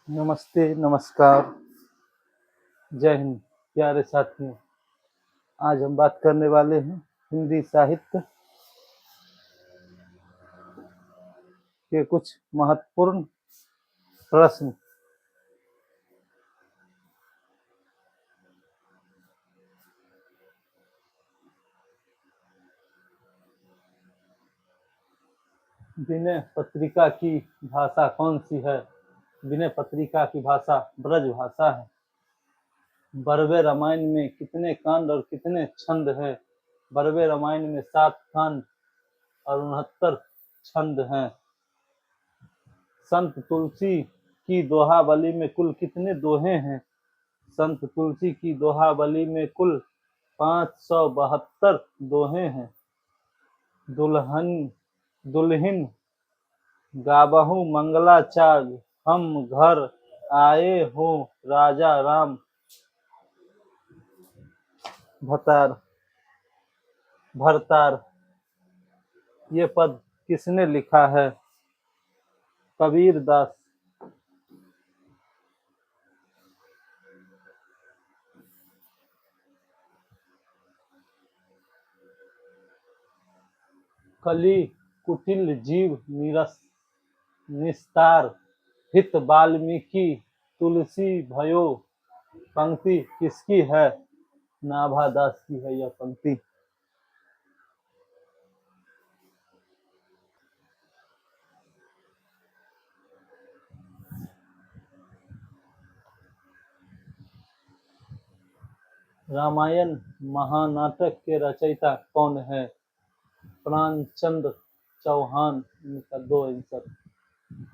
नमस्ते, नमस्कार, जय हिंद, प्यारे साथियों। आज हम बात करने वाले हैं हिंदी साहित्य के कुछ महत्वपूर्ण प्रश्न। विनय पत्रिका की भाषा कौन सी है? विनय पत्रिका की भाषा ब्रज भाषा है। बरवे रामायण में कितने कांड और कितने छंद हैं? बरवे रामायण में 7 कांड और 69 छंद हैं। संत तुलसी की दोहावली में कुल कितने दोहे हैं? संत तुलसी की दोहावली में कुल 572 दोहे हैं। दुल्हिन गाबहु मंगलाचार, हम घर आए हो राजा राम भरतार। ये पद किसने लिखा है? कबीर दास। कली कुटिल जीव निस्तार, हित वाल्मीकि तुलसी भयो। पंक्ति किसकी है? नाभादास की है यह पंक्ति। रामायण महानाटक के रचयिता कौन है? प्राणचंद्र चौहान। इनका 2 आंसर।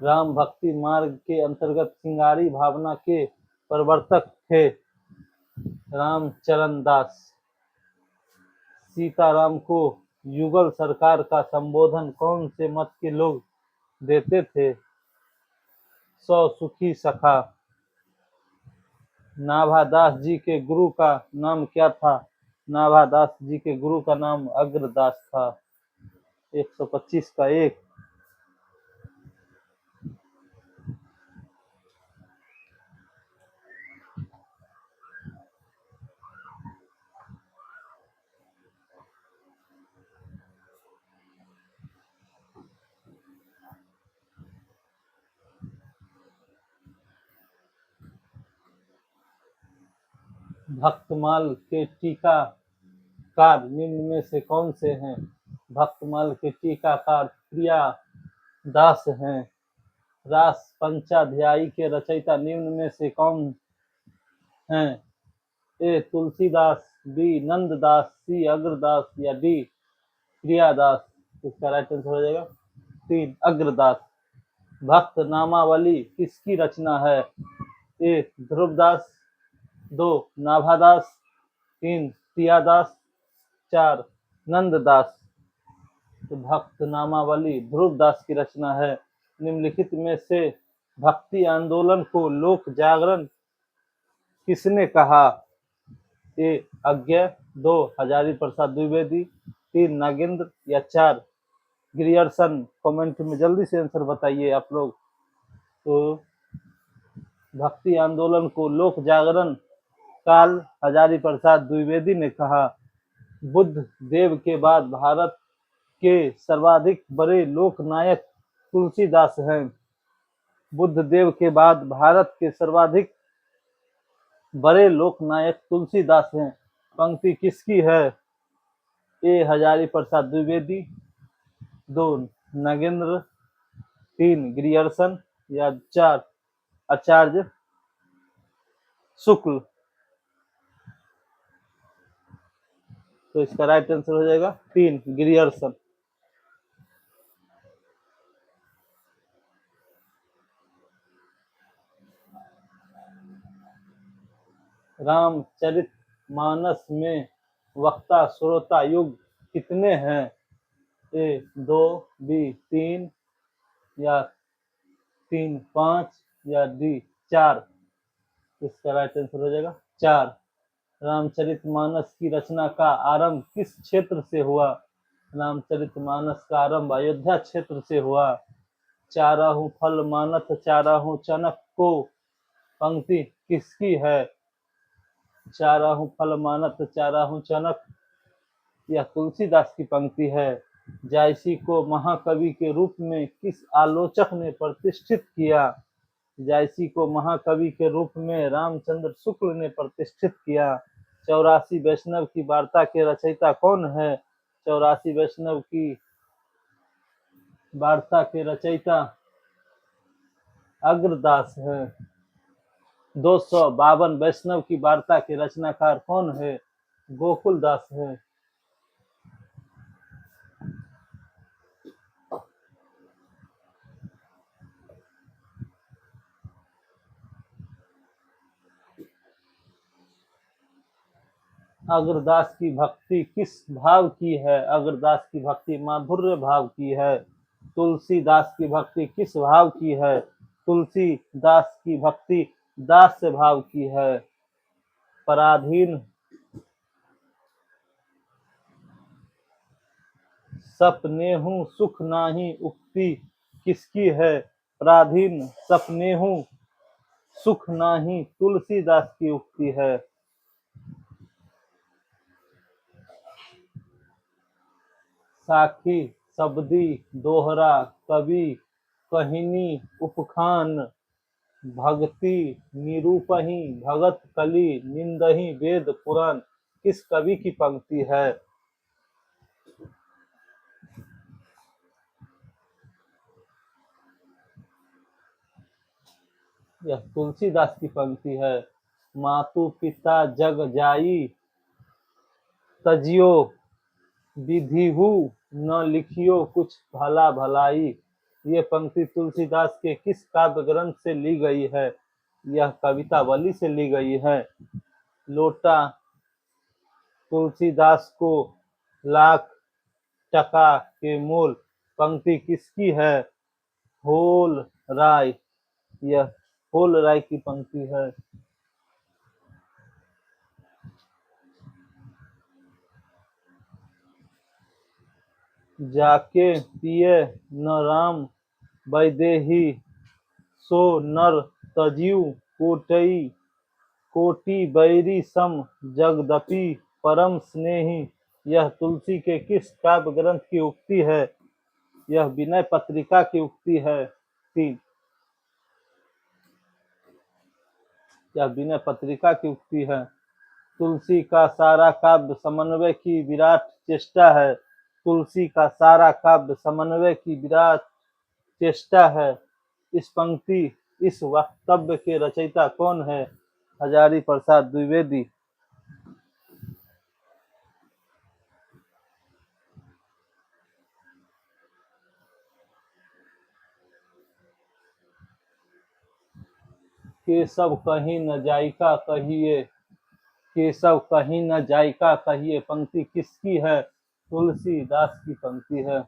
राम भक्ति मार्ग के अंतर्गत सिंगारी भावना के प्रवर्तक थे रामचरण दास। सीताराम को युगल सरकार का संबोधन कौन से मत के लोग देते थे? सौ सुखी सखा। नाभादास जी के गुरु का नाम क्या था? नाभादास जी के गुरु का नाम अग्रदास था। 125 का 1। भक्तमाल के टीकाकार निम्न में से कौन से हैं? भक्तमाल के टीकाकार प्रिया दास हैं। रास पंचाध्यायी के रचयिता निम्न में से कौन हैं? ए तुलसीदास, बी नंददास, सी अग्रदास या डी प्रियादास। इसका राइट आंसर हो जाएगा 3 अग्रदास। भक्त नामावली किसकी रचना है? ए ध्रुवदास, 2 नाभादास, 3 प्रियादास, 4 नंददास। तो भक्त नामावली ध्रुवदास की रचना है। निम्नलिखित में से भक्ति आंदोलन को लोक जागरण किसने कहा? ए अज्ञे, 2 हजारी प्रसाद द्विवेदी, 3 नागेंद्र या 4 ग्रियर्सन। कमेंट में जल्दी से आंसर बताइए आप लोग। तो भक्ति आंदोलन को लोक जागरण काल हजारी प्रसाद द्विवेदी ने कहा। बुद्ध देव के बाद भारत के सर्वाधिक बड़े लोक नायक तुलसीदास हैं। बुद्ध देव के बाद भारत के सर्वाधिक बड़े लोक नायक तुलसीदास हैं। पंक्ति किसकी है? ए हजारी प्रसाद द्विवेदी, 2 नगेंद्र, 3 ग्रियर्सन या 4 आचार्य शुक्ल। तो इसका राइट आंसर हो जाएगा 3 ग्रियर्सन। रामचरितमानस में वक्ता श्रोता युग कितने हैं? ए 2, बी 3 या 3 5 या डी 4। इसका राइट आंसर हो जाएगा 4। रामचरितमानस की रचना का आरंभ किस क्षेत्र से हुआ? रामचरितमानस का आरंभ अयोध्या क्षेत्र से हुआ। चारहु फल मानत चारहु चनक को पंक्ति किसकी है? चारहु फल मानत चारहु चनक, यह तुलसीदास की पंक्ति है। जायसी को महाकवि के रूप में किस आलोचक ने प्रतिष्ठित किया? जायसी को महाकवि के रूप में रामचंद्र शुक्ल ने प्रतिष्ठित किया। 84 वैष्णव की वार्ता के रचयिता कौन है? 84 वैष्णव की वार्ता के रचयिता अग्रदास है। 252 वैष्णव की वार्ता के रचनाकार कौन है? गोकुलदास है। अग्रदास की भक्ति किस भाव की है? अग्रदास की भक्ति माधुर्य भाव की है। तुलसीदास की भक्ति किस भाव की है? तुलसीदास की भक्ति दास्य भाव की है। पराधीन सपनेहु सुख नाही उक्ति किसकी है? पराधीन सपनेहु सुख नाही तुलसीदास की उक्ति है। साखी शब्दी दोहरा कवि कहिनी उपखान भक्ति निरूपही भगत कली निंदही वेद पुराण किस कवि की पंक्ति है? यह तुलसीदास की पंक्ति है। मातु पिता जग जाई तजियो विधिहु न लिखियो कुछ भला भलाई, ये पंक्ति तुलसीदास के किस काव्य ग्रंथ से ली गई है? यह कवितावली से ली गई है। लोटा तुलसीदास को लाख टका के मोल पंक्ति किसकी है? होल राय, यह होल राय की पंक्ति है। जाके पिए न राम वैदेही सो नर तजियु कोटई कोटि बैरी सम जगदपि परम स्नेही, यह तुलसी के किस काव्य ग्रंथ की उक्ति है? यह विनय पत्रिका की उक्ति है। यह विनय पत्रिका की उक्ति है। तुलसी का सारा काव्य समन्वय की विराट चेष्टा है। तुलसी का सारा काव्य समन्वय की विराट चेष्टा है। इस वक्तव्य के रचयिता कौन है? हजारी प्रसाद द्विवेदी। केशव कहीं न जायका कहिए, केशव कहीं न जायका कहिए पंक्ति किसकी है? तुलसीदास की पंक्ति है।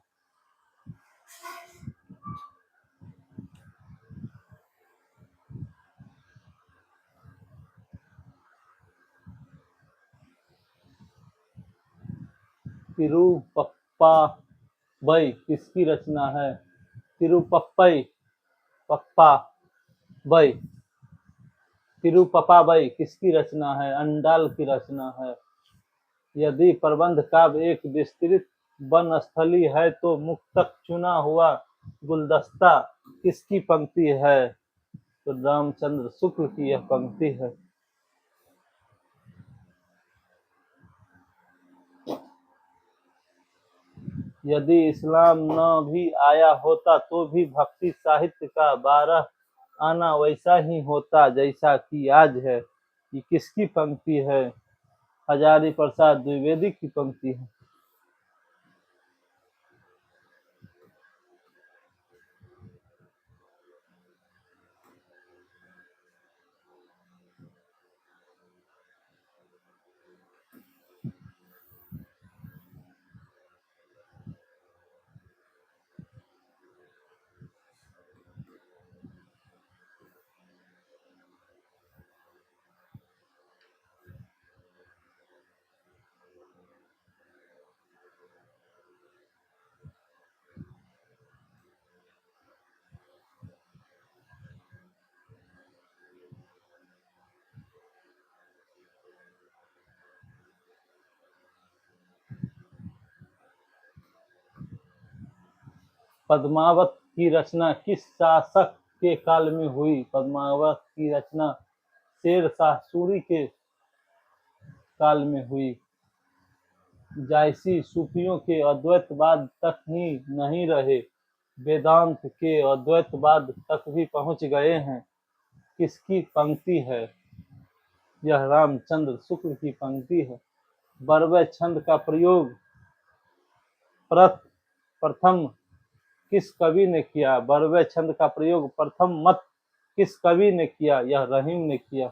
तिरुपप्पावई किसकी रचना है? तिरुपप्पई पप्पा वई तिरुपप्पावई किसकी रचना है? अंडाल की रचना है। यदि प्रबंध काव्य एक विस्तृत वनस्थली है तो मुक्तक चुना हुआ गुलदस्ता किसकी पंक्ति है? तो रामचंद्र शुक्ल की यह पंक्ति है। यदि इस्लाम न भी आया होता तो भी भक्ति साहित्य का 12 आना वैसा ही होता जैसा कि आज है, ये किसकी पंक्ति है? हजारी प्रसाद द्विवेदी की पंक्ति है। पद्मावत की रचना किस शासक के काल में हुई? पद्मावत की रचना शेर शाह सूरी के काल में हुई। जायसी सूफियों के अद्वैतवाद तक ही नहीं रहे, वेदांत के अद्वैतवाद तक भी पहुंच गए हैं। किसकी पंक्ति है? यह रामचंद्र शुक्ल की पंक्ति है। बरवे छंद का प्रयोग प्रथम किस कवि ने किया? बरवे छंद का प्रयोग प्रथम मत किस कवि ने किया? यह रहीम ने किया।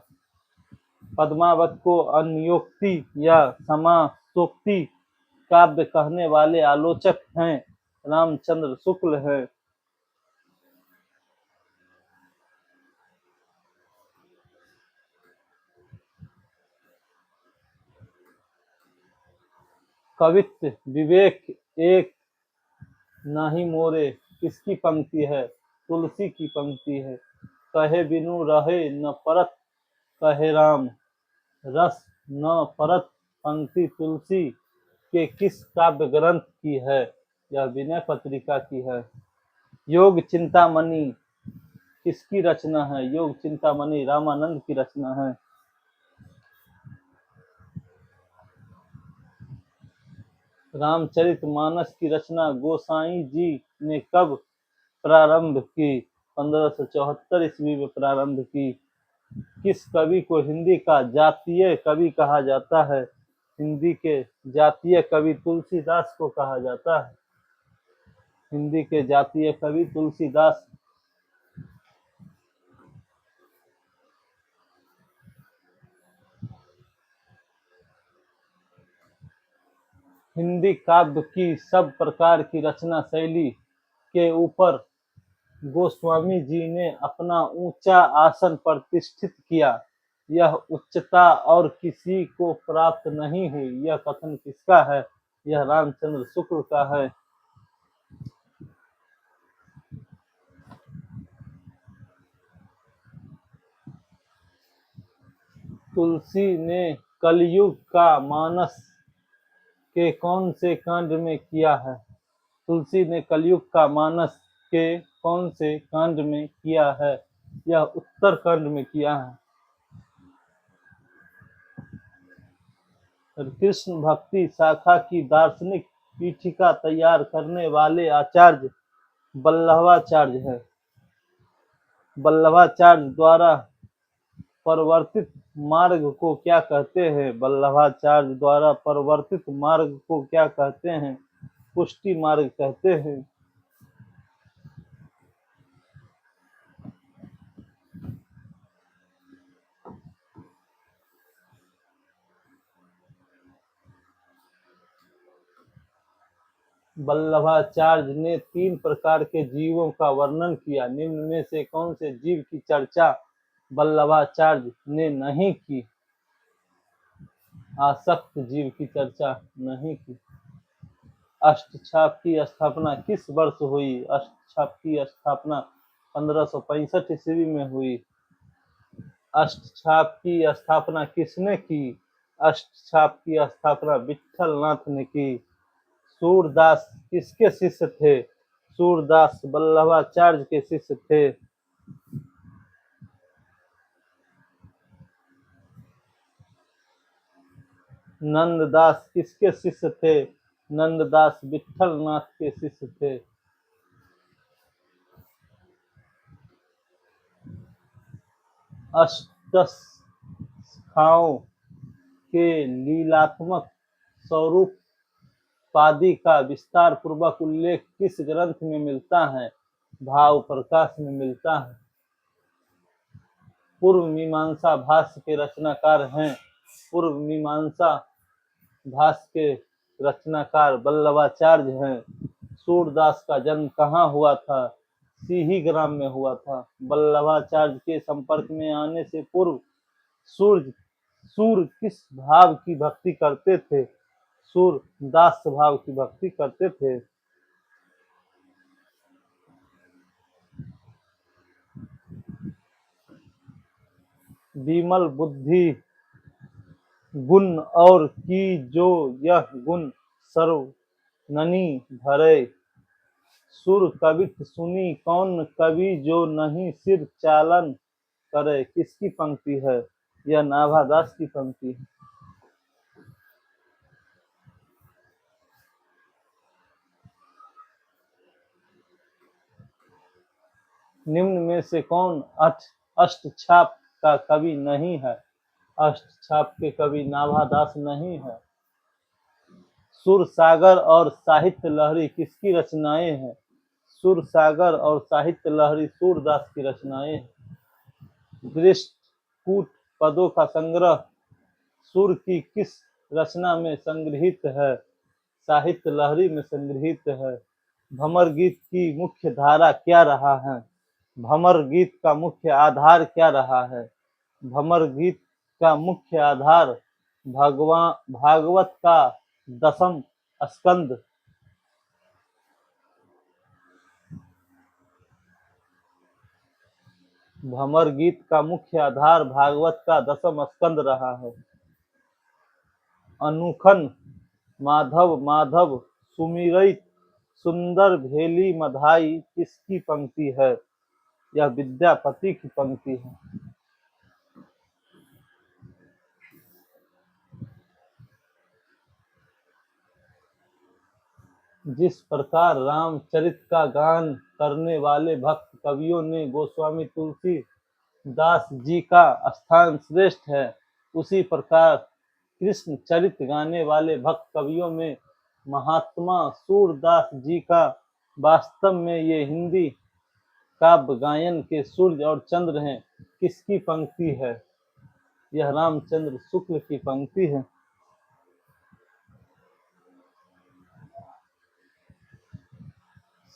पद्मावत को अन्योक्ति या समासोक्ति काव्य कहने वाले आलोचक हैं रामचंद्र शुक्ल हैं। कवित्व विवेक एक नाही मोरे किसकी पंक्ति है? तुलसी की पंक्ति है। कहे बिनु रहे न परत कहे राम, रस न परत पंक्ति तुलसी के किस काव्य ग्रंथ की है? यह विनय पत्रिका की है। योग चिंतामणि किसकी रचना है? योग चिंतामणि रामानंद की रचना है। रामचरितमानस की रचना गोसाई जी ने कब प्रारंभ की? 1574 ईस्वी में प्रारंभ की। किस कवि को हिंदी का जातीय कवि कहा जाता है? हिंदी के जातीय कवि तुलसीदास को कहा जाता है। हिंदी के जातीय कवि तुलसीदास। हिंदी काव्य की सब प्रकार की रचना शैली के ऊपर गोस्वामी जी ने अपना ऊंचा आसन प्रतिष्ठित किया। यह उच्चता और किसी को प्राप्त नहीं हुई। यह कथन किसका है? यह रामचंद्र शुक्ल का है। तुलसी ने कलयुग का मानस के कौन से कांड में किया है? तुलसी ने कलयुग का मानस के कौन से कांड में किया है? यह उत्तर कांड में किया है। कृष्ण भक्ति शाखा की दार्शनिक पीठिका तैयार करने वाले आचार्य वल्लभाचार्य है। वल्लभाचार्य द्वारा प्रवर्तित मार्ग को क्या कहते हैं? वल्लभाचार्य द्वारा प्रवर्तित मार्ग को क्या कहते हैं? पुष्टि मार्ग कहते हैं। वल्लभाचार्य ने 3 प्रकार के जीवों का वर्णन किया। निम्न में से कौन से जीव की चर्चा वल्लभाचार्य ने नहीं की? आसक्त जीव की चर्चा नहीं की। अष्टछाप की स्थापना किस वर्ष हुई? अष्टछाप की स्थापना 1565 ईस्वी में हुई। अष्टछाप की स्थापना किसने की? अष्टछाप की स्थापना विठल नाथ ने की। सूरदास किसके शिष्य थे? सूरदास वल्लभाचार्य के शिष्य थे। नंददास किसके शिष्य थे? नंददास विठल नाथ के शिष्य थे। अष्टशाखाओं के लीलात्मक स्वरूप पादि का विस्तार पूर्वक उल्लेख किस ग्रंथ में मिलता है? भाव प्रकाश में मिलता है। पूर्व मीमांसा भाष्य के रचनाकार हैं। पूर्व मीमांसा भाष्य के रचनाकार वल्लभाचार्य हैं। सूरदास का जन्म कहाँ हुआ था? सिही ग्राम में हुआ था। वल्लभाचार्य के संपर्क में आने से पूर्व सूर किस भाव की भक्ति करते थे? सूर दास भाव की भक्ति करते थे। विमल बुद्धि गुण और की जो यह गुण सर्वननि भरे सुर कवित सुनी कौन कवि जो नहीं सिर चालन करे। किसकी पंक्ति है? यह नाभादास की पंक्ति है। निम्न में से कौन अष्टछाप का कवि नहीं है? अष्टछाप के कवि नाभादास नहीं है। सुर सागर और साहित्य लहरी किसकी रचनाएं हैं? सुर सागर और साहित्य लहरी सूरदास की रचनाएं हैं। दृष्ट कूट पदों का संग्रह सुर की किस रचना में संग्रहित है? साहित्य लहरी में संग्रहित है। भंवर गीत की मुख्य धारा क्या रहा है? भंवर गीत का मुख्य आधार क्या रहा है? भंवर गीत का मुख्य आधार भागवत का 10वां स्कंद। भंवर गीत का मुख्य आधार भागवत का 10वां स्कंद रहा है। अनुखन माधव माधव सुमिरैत सुंदर भेली मधाई किसकी पंक्ति है? यह विद्यापति की पंक्ति है। जिस प्रकार रामचरित का गान करने वाले भक्त कवियों ने गोस्वामी तुलसी दास जी का स्थान श्रेष्ठ है, उसी प्रकार कृष्ण चरित गाने वाले भक्त कवियों में महात्मा सूरदास जी का वास्तव में ये हिंदी काव्य गायन के सूर्य और चंद्र हैं। किसकी पंक्ति है? यह रामचंद्र शुक्ल की पंक्ति है।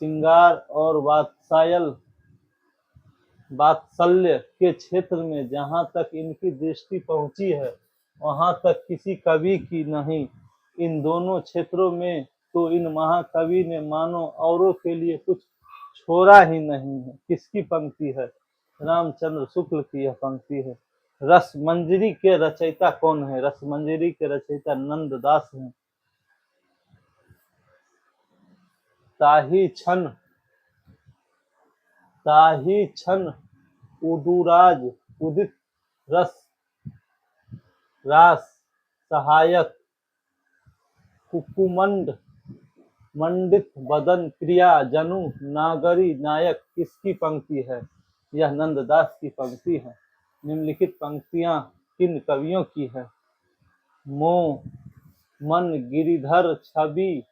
श्रृंगार और वात्सल्य के क्षेत्र में जहाँ तक इनकी दृष्टि पहुंची है, वहां तक किसी कवि की नहीं। इन दोनों क्षेत्रों में तो इन महाकवि ने मानो औरों के लिए कुछ छोड़ा ही नहीं है। किसकी पंक्ति है? रामचंद्र शुक्ल की यह पंक्ति है। रसमंजरी के रचयिता कौन है? रसमंजरी के रचयिता नंददास हैं। ताही छन उडुराज उदित रस रास सहायक कुकुमंड मंडित बदन क्रिया जनु नागरी नायक किसकी पंक्ति है? यह नंददास की पंक्ति है। निम्नलिखित पंक्तियां किन कवियों की है? मोह मन गिरिधर छवि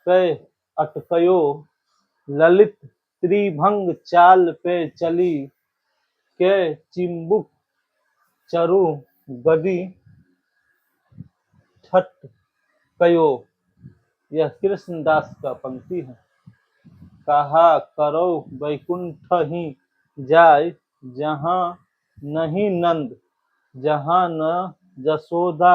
पे अटकयो ललित त्रिभंग चाल पे चली के चिंबुक चरु गदी ठट कयो। यह कृष्णदास का पंक्ति है। कहा करो वैकुंठ ही जाय जहाँ नहीं नंद, जहाँ न जसोदा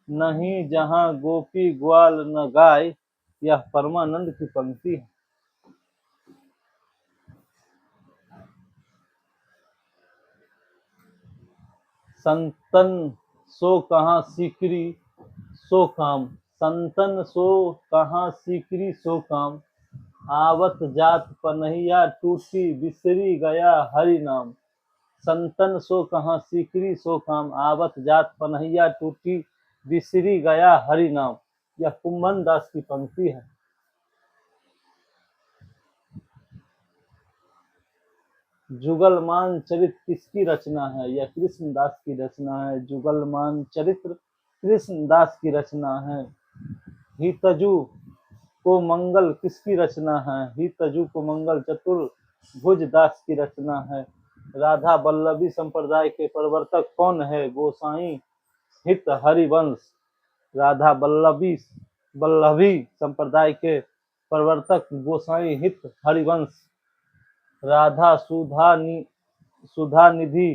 नहीं, जहाँ गोपी ग्वाल न गाय। यह परमानंद की पंक्ति है। संतन सो कहाँ सीकरी सो काम, संतन सो कहाँ सीकरी सो काम, आवत जात पनहिया टूटी बिसरी गया हरि नाम। संतन सो कहाँ सीकरी सो काम, आवत जात पनहिया टूटी बिसरी गया हरि नाम। यह कुंभन दास की पंक्ति है। जुगलमान चरित किसकी रचना है? यह कृष्णदास की रचना है। जुगलमान चरित्र कृष्णदास की रचना है। हितजु को मंगल किसकी रचना है? हितजु को मंगल चतुर्भुज दास की रचना है। राधा वल्लभी संप्रदाय के प्रवर्तक कौन है? गोसाई हित हरिवंश। राधा वल्लभी संप्रदाय के प्रवर्तक गोसाई हित हरिवंश। राधा सुधा निधि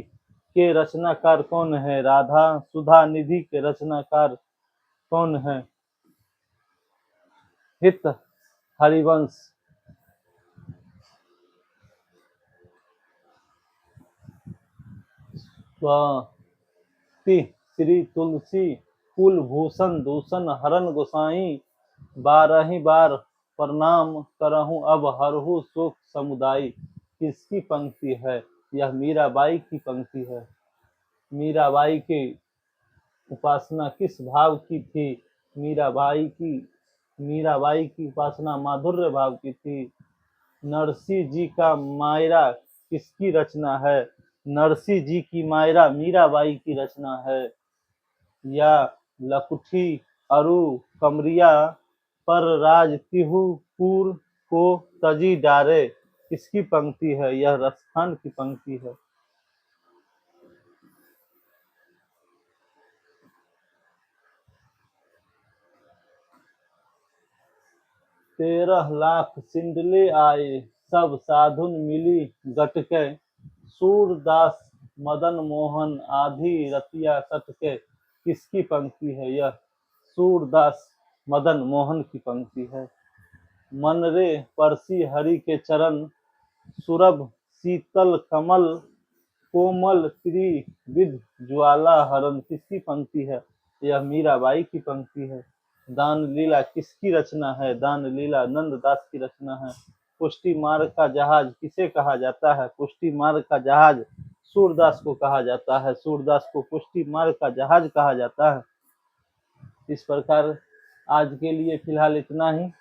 के रचनाकार कौन है? राधा सुधा निधि के रचनाकार कौन है? हित हरिवंश। स्वाति श्री तुलसी कुलभूषण दूषण हरण गोसाई 12 बार प्रणाम करहूँ अब हरहु शोक समुदाय। किसकी पंक्ति है? यह मीराबाई की पंक्ति है। मीराबाई की उपासना किस भाव की थी? मीराबाई की उपासना माधुर्य भाव की थी। नरसिंह जी का मायरा किसकी रचना है? नरसिंह जी की मायरा मीराबाई की रचना है। या लकुठी अरु कमरिया पर राज तिहु पुर को तजी डारे किसकी पंक्ति है? यह रसखान की पंक्ति है। तेरह लाख सिंडले आए सब साधुन मिली गटके। सूरदास मदन मोहन आधी रतिया सटके किसकी पंक्ति है? यह सूरदास मदन मोहन की पंक्ति है। मन रे परसी हरि के चरण सुरभ शीतल कमल कोमल त्रिविध ज्वाला हरण किसकी पंक्ति है? यह मीराबाई की पंक्ति है। दान लीला किसकी रचना है? दान लीला नंददास की रचना है। पुष्टि मार्ग का जहाज किसे कहा जाता है? पुष्टि मार्ग का जहाज सूरदास को कहा जाता है। सूरदास को पुष्टि मार्ग का जहाज कहा जाता है। इस प्रकार आज के लिए फिलहाल इतना ही।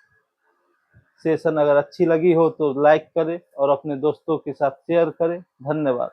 सेशन अगर अच्छी लगी हो तो लाइक करें और अपने दोस्तों के साथ शेयर करें। धन्यवाद।